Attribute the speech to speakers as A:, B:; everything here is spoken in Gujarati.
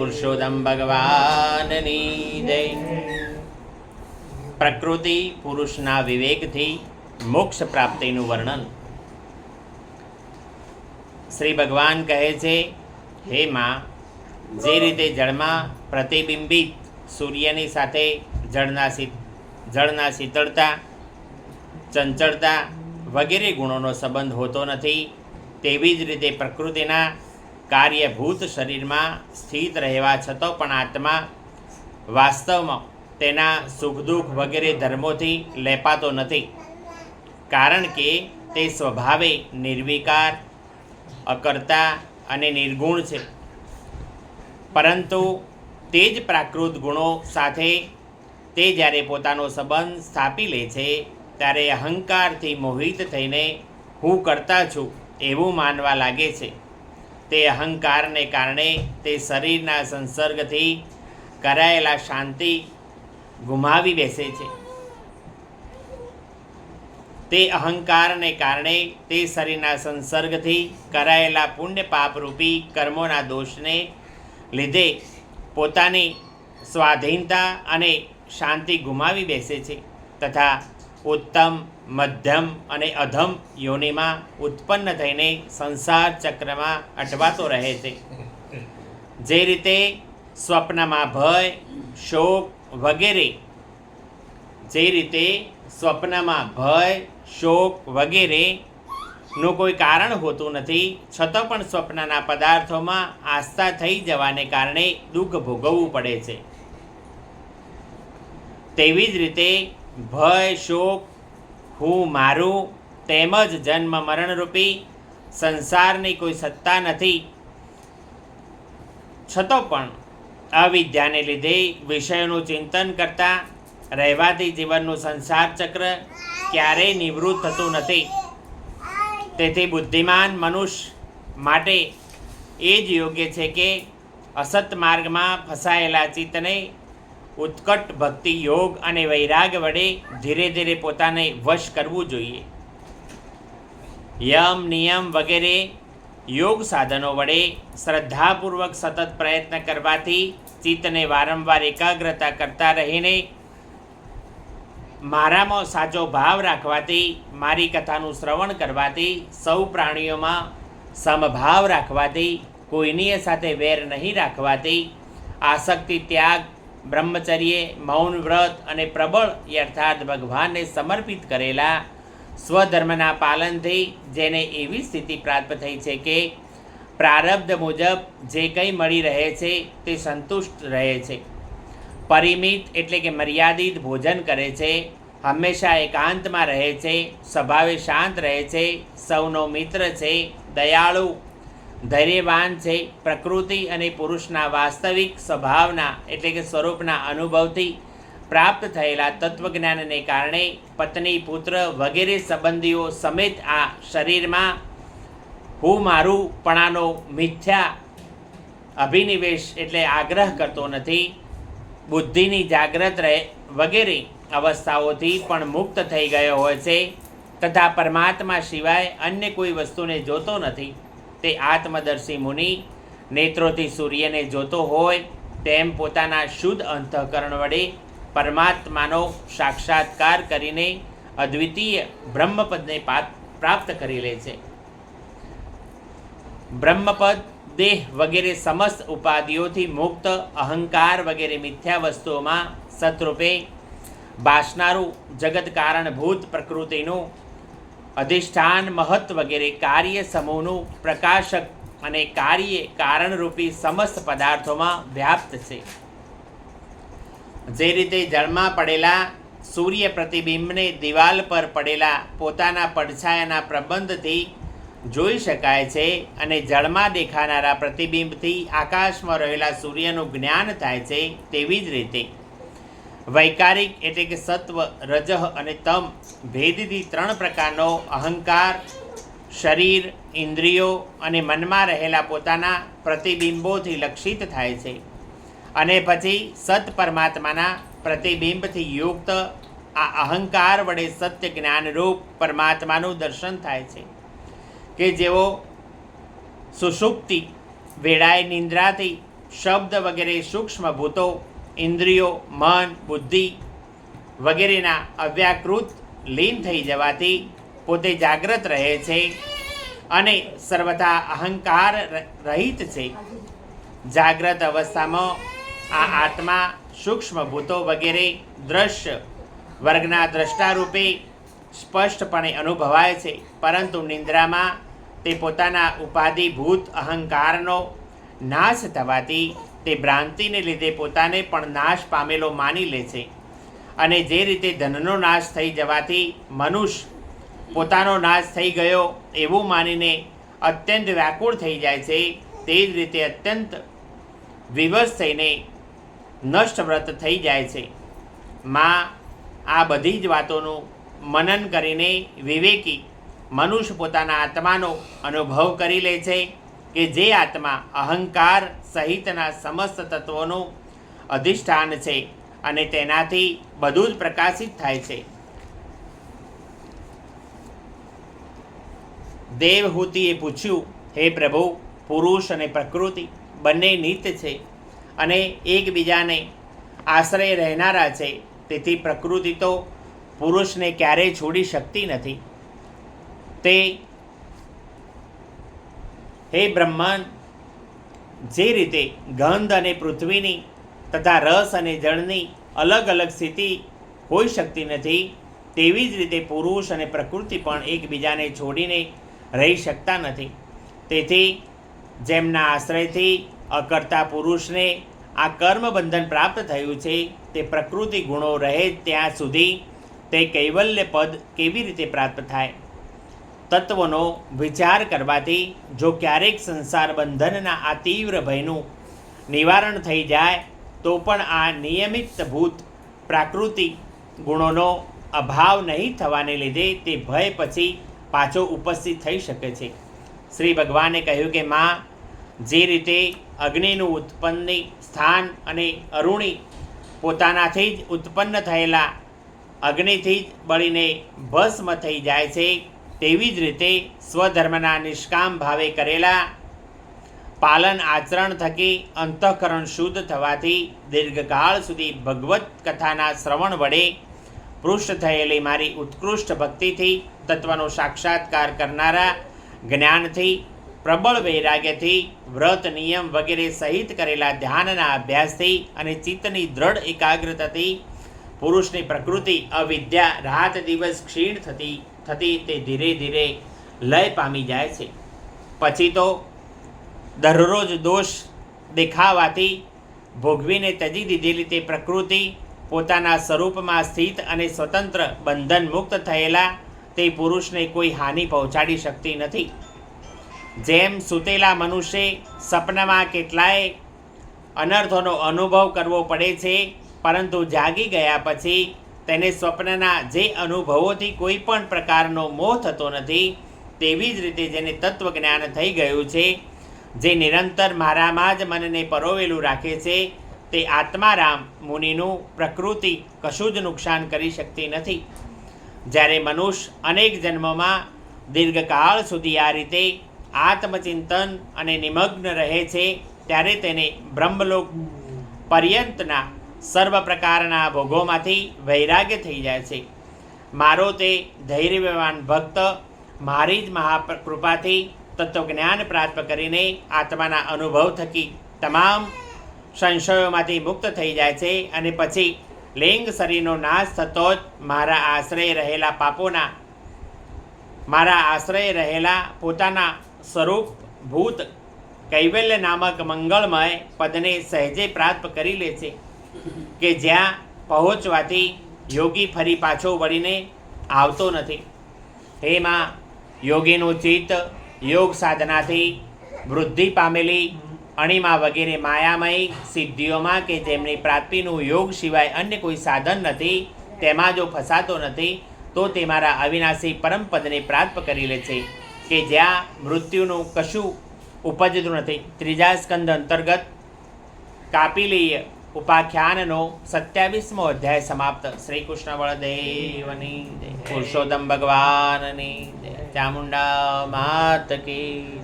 A: પુરુષોત્તમ ભગવાનની જય. પ્રકૃતિ પુરુષના વિવેકથી મોક્ષ પ્રાપ્તિનું વર્ણન. શ્રી ભગવાન કહે છે, હે માં, જે રીતે જળમાં પ્રતિબિંબિત સૂર્યની સાથે જળના શીતળતા, ચંચળતા વગેરે ગુણોનો સંબંધ હોતો નથી, તેવી જ રીતે પ્રકૃતિના કાર્યભૂત શરીરમાં સ્થિત રહેવા છતાં પણ આત્મા વાસ્તવમાં તેના સુખ દુઃખ વગેરે ધર્મોથી લેપાતો નથી, કારણ કે તે સ્વભાવે નિર્વિકાર, અકર્તા અને નિર્ગુણ છે. પરંતુ તે જ પ્રાકૃત ગુણો સાથે તે જ્યારે પોતાનો સંબંધ સ્થાપી લે છે ત્યારે અહંકારથી મોહિત થઈને હું કરતા છું એવું માનવા લાગે છે. તે અહંકારને કારણે તે શરીરના સંસર્ગથી કરાયેલા શાંતિ ગુમાવી બેસે છે. તે અહંકારને કારણે તે શરીરના સંસર્ગથી કરાયેલા પુણ્ય પાપરૂપી કર્મોના દોષને લીધે પોતાની સ્વાધીનતા અને શાંતિ ગુમાવી બેસે છે તથા ઉત્તમ, મધ્યમ અને અધમ યોનિમાં ઉત્પન્ન થઈને સંસાર ચક્રમાં અટવાતો રહે છે. જે રીતે સ્વપ્નમાં ભય, શોક વગેરેનું કોઈ કારણ હોતું નથી, છતાં પણ સ્વપ્નના પદાર્થોમાં આસ્થા થઈ જવાને કારણે દુઃખ ભોગવવું પડે છે. તેવી જ રીતે ભય, શોક, હું, મારું તેમજ જન્મ મરણરૂપી સંસારની કોઈ સત્તા નથી, છતાં પણ અવિદ્યાને લીધે વિષયોનું ચિંતન કરતા રહેવાથી જીવનનું સંસાર ચક્ર ક્યારેય નિવૃત્ત થતું નથી. તેથી બુદ્ધિમાન મનુષ્ય માટે એ જ યોગ્ય છે કે અસત માર્ગમાં ફસાયેલા ચિત્તને ઉત્કટ ભક્તિ યોગ અને વૈરાગ વડે ધીરે ધીરે પોતાને વશ કરવું જોઈએ. યમ, નિયમ વગેરે યોગ સાધનો વડે શ્રદ્ધાપૂર્વક સતત પ્રયત્ન કરવાથી ચિત્તને વારંવાર એકાગ્રતા કરતા રહીને મારામાં સાચો ભાવ રાખવાથી, મારી કથાનું શ્રવણ કરવાથી, સૌ પ્રાણીઓમાં સમભાવ રાખવાથી, કોઈની સાથે વેર નહીં રાખવાથી, આસક્તિ ત્યાગ, બ્રહ્મચર્ય, મૌન વ્રત અને પ્રબળ અર્થાત ભગવાનને સમર્પિત કરેલા સ્વધર્મના પાલનથી જેને એવી સ્થિતિ પ્રાપ્ત થઈ છે કે પ્રારબ્ધ મુજબ જે કંઈ મળી રહે છે તે સંતુષ્ટ રહે છે, પરિમિત એટલે કે મર્યાદિત ભોજન કરે છે, હંમેશા એકાંતમાં રહે છે, સ્વભાવે શાંત રહે છે, સૌનો મિત્ર છે, દયાળુ, ધૈર્યવાન છે, પ્રકૃતિ અને પુરુષના વાસ્તવિક સ્વભાવના એટલે કે સ્વરૂપના અનુભવથી પ્રાપ્ત થયેલા તત્વજ્ઞાનને કારણે પત્ની, પુત્ર વગેરે સંબંધીઓ સમેત આ શરીરમાં હું મારું પણાનો મિથ્યા અભિનિવેશ એટલે આગ્રહ કરતો નથી, બુદ્ધિની જાગ્રત રહે વગેરે અવસ્થાઓથી પણ મુક્ત થઈ ગયો હોય છે તથા પરમાત્મા સિવાય અન્ય કોઈ વસ્તુને જોતો નથી. તે આત્મદર્શી મુનિ નેત્રોથી સૂર્યને જોતો હોય તેમ પોતાના શુદ્ધ અંતઃકરણ વડે પરમાત્માનો સાક્ષાત્કાર કરીને અદ્વિતીય બ્રહ્મપદને પ્રાપ્ત કરી લે છે. બ્રહ્મપદ દેહ વગેરે સમસ્ત ઉપાધિઓથી મુક્ત, અહંકાર વગેરે મિથ્યા વસ્તુઓમાં સતરૂપે ભાસનારું જગત કારણભૂત પ્રકૃતિનું અધિષ્ઠાન, મહત્ વગેરે કાર્ય સમૂહનું પ્રકાશક અને કાર્ય કારણરૂપી સમસ્ત પદાર્થોમાં વ્યાપ્ત છે. જે રીતે જળમાં પડેલા સૂર્ય પ્રતિબિંબને દિવાલ પર પડેલા પોતાના પડછાયાના પ્રબંધથી જોઈ શકાય છે અને જળમાં દેખાનારા પ્રતિબિંબથી આકાશમાં રહેલા સૂર્યનું જ્ઞાન થાય છે, તેવી જ રીતે વૈકારિક એટલે કે સત્વ, રજઃ અને તમ ભેદથી ત્રણ પ્રકારનો અહંકાર શરીર, ઇન્દ્રિયો અને મનમાં રહેલા પોતાના પ્રતિબિંબોથી લક્ષિત થાય છે અને પછી સત પરમાત્માના પ્રતિબિંબથી યુક્ત આ અહંકાર વડે સત્ય જ્ઞાનરૂપ પરમાત્માનું દર્શન થાય છે કે જેઓ સુષુપ્તિ વેળાએ નિંદ્રાથી શબ્દ વગેરે સૂક્ષ્મ ભૂતો, ઇન્દ્રિયો, મન, બુદ્ધિ વગેરેના અવ્યાકૃત લીન થઈ જવાથી પોતે જાગ્રત રહે છે અને સર્વથા અહંકાર રહિત છે. જાગ્રત અવસ્થામાં આ આત્મા સૂક્ષ્મ ભૂતો વગેરે દ્રશ્ય વર્ગના દ્રષ્ટા રૂપે સ્પષ્ટપણે અનુભવાય છે, પરંતુ નિંદ્રામાં તે પોતાના ઉપાધિભૂત અહંકારનો નાશ થવાથી તે ભ્રાંતિને લીધે પોતાને પણ નાશ પામેલો માની લે છે. અને જે રીતે ધનનો નાશ થઈ જવાથી મનુષ્ય પોતાનો નાશ થઈ ગયો એવું માનીને અત્યંત વ્યાકુળ થઈ જાય છે, તે જ રીતે અત્યંત વિવશ થઈને નષ્ટવ્રત થઈ જાય છે. માં આ બધી જ વાતોનું મનન કરીને વિવેકી મનુષ્ય પોતાના આત્માનો અનુભવ કરી લે છે કે જે આત્મા અહંકાર સહિતના સમસ્ત તત્વોનું અધિષ્ઠાન છે અને તેનાથી બધું જ પ્રકાશિત થાય છે. દેવહૂતિએ પૂછ્યું, હે પ્રભુ, પુરુષ અને પ્રકૃતિ બંને નિત્ય છે અને એકબીજાને આશ્રય રહેનારા છે, તેથી પ્રકૃતિ તો પુરુષને ક્યારેય છોડી શકતી નથી. તે હે બ્રહ્માંડ, જે રીતે ગંધ અને પૃથ્વીની તથા રસ અને જળની અલગ અલગ સ્થિતિ હોઈ શકતી નથી, તેવી જ રીતે પુરુષ અને પ્રકૃતિ પણ એકબીજાને છોડીને રહી શકતા નથી. તેથી જેમના આશ્રયથી અકર્તા પુરુષને આ કર્મબંધન પ્રાપ્ત થયું છે, તે પ્રકૃતિ ગુણો રહે ત્યાં સુધી તે કૈવલ્ય પદ કેવી રીતે પ્રાપ્ત થાય? તત્વનો વિચાર કરવાથી જો ક્યારેક સંસાર બંધનના આ તીવ્ર ભયનું નિવારણ થઈ જાય તો પણ આ નિયમિતભૂત પ્રાકૃતિક ગુણોનો અભાવ નહીં થવાને લીધે તે ભય પછી પાછો ઉપસ્થિત થઈ શકે છે. શ્રી ભગવાને કહ્યું કે માં, જે રીતે અગ્નિનું ઉત્પન્ન સ્થાન અને અરુણી પોતાનાથી જ ઉત્પન્ન થયેલા અગ્નિથી જ બળીને ભસ્મ થઈ જાય છે, તેવી જ રીતે સ્વધર્મના નિષ્કામ ભાવે કરેલા પાલન આચરણ થકી અંતઃકરણ શુદ્ધ થવાથી દીર્ઘકાળ સુધી ભગવત કથાના શ્રવણ વડે પૃષ્ઠ થયેલી મારી ઉત્કૃષ્ટ ભક્તિથી તત્વનો સાક્ષાત્કાર કરનારા જ્ઞાનથી પ્રબળ વૈરાગ્યથી વ્રત નિયમ વગેરે સહિત કરેલા ધ્યાનના અભ્યાસથી અને ચિત્તની દ્રઢ એકાગ્રતાથી પુરુષની પ્રકૃતિ અવિદ્યા રાત દિવસ ક્ષીણ થતી તે ધીરે ધીરે લય પામી જાય છે. પછી તો દરરોજ દોષ દેખાવાથી ભોગવીને ત્યજી દીધેલી તે પ્રકૃતિ પોતાના સ્વરૂપમાં સ્થિત અને સ્વતંત્ર બંધન મુક્ત થયેલા તે પુરુષને કોઈ હાનિ પહોંચાડી શકતી નથી. જેમ સૂતેલા મનુષ્ય સપનામાં કેટલાય અનર્થોનો અનુભવ કરવો પડે છે, પરંતુ જાગી ગયા પછી તેને સ્વપ્નના જે અનુભવોથી કોઈ પણ પ્રકારનો મોહ થતો નથી, તેવી જ રીતે જેને તત્વજ્ઞાન થઈ ગયું છે, જે નિરંતર મારામાં જ મનને પરોવેલું રાખે છે, તે આત્મારામ મુનિનું પ્રકૃતિ કશું જ નુકસાન કરી શકતી નથી. જ્યારે મનુષ્ય અનેક જન્મોમાં દીર્ઘકાળ સુધી આ રીતે આત્મચિંતન અને નિમગ્ન રહે છે, ત્યારે તેને બ્રહ્મલોક પર્યંતના સર્વ પ્રકારના ભોગોમાંથી વૈરાગ્ય થઈ જાય છે. મારો તે ધૈર્યવાન ભક્ત મારી જ મહાકૃપાથી તત્વજ્ઞાન પ્રાપ્ત કરીને આત્માના અનુભવ થકી તમામ સંશયોમાંથી મુક્ત થઈ જાય છે અને પછી લિંગ શરીરનો નાશ થતો જ મારા આશ્રય રહેલા પોતાના સ્વરૂપભૂત કૈવલ્ય નામક મંગળમય પદને સહેજે પ્રાપ્ત કરી લે છે, કે જ્યાં પહોંચવાથી યોગી ફરી પાછો વળીને આવતો નથી. હે માં, યોગીનું ચિત્ત યોગ સાધનાથી વૃદ્ધિ પામેલી અણિમા વગેરે માયામય સિદ્ધિઓમાં કે જેમની પ્રાપ્તિનું યોગ સિવાય અન્ય કોઈ સાધન નથી, તેમાં જો ફસાતો નથી તો તે મારા અવિનાશી પરમપદને પ્રાપ્ત કરી લે છે, કે જ્યાં મૃત્યુનું કશું ઉપજતું નથી. ત્રીજા સ્કંદ અંતર્ગત કાપિલીય ઉપાખ્યાનનો 27મો અધ્યાય સમાપ્ત. શ્રી કૃષ્ણ બળદેવની જય. પુરુષોત્તમ ભગવાનની જય. ચામુંડા માત કી જય.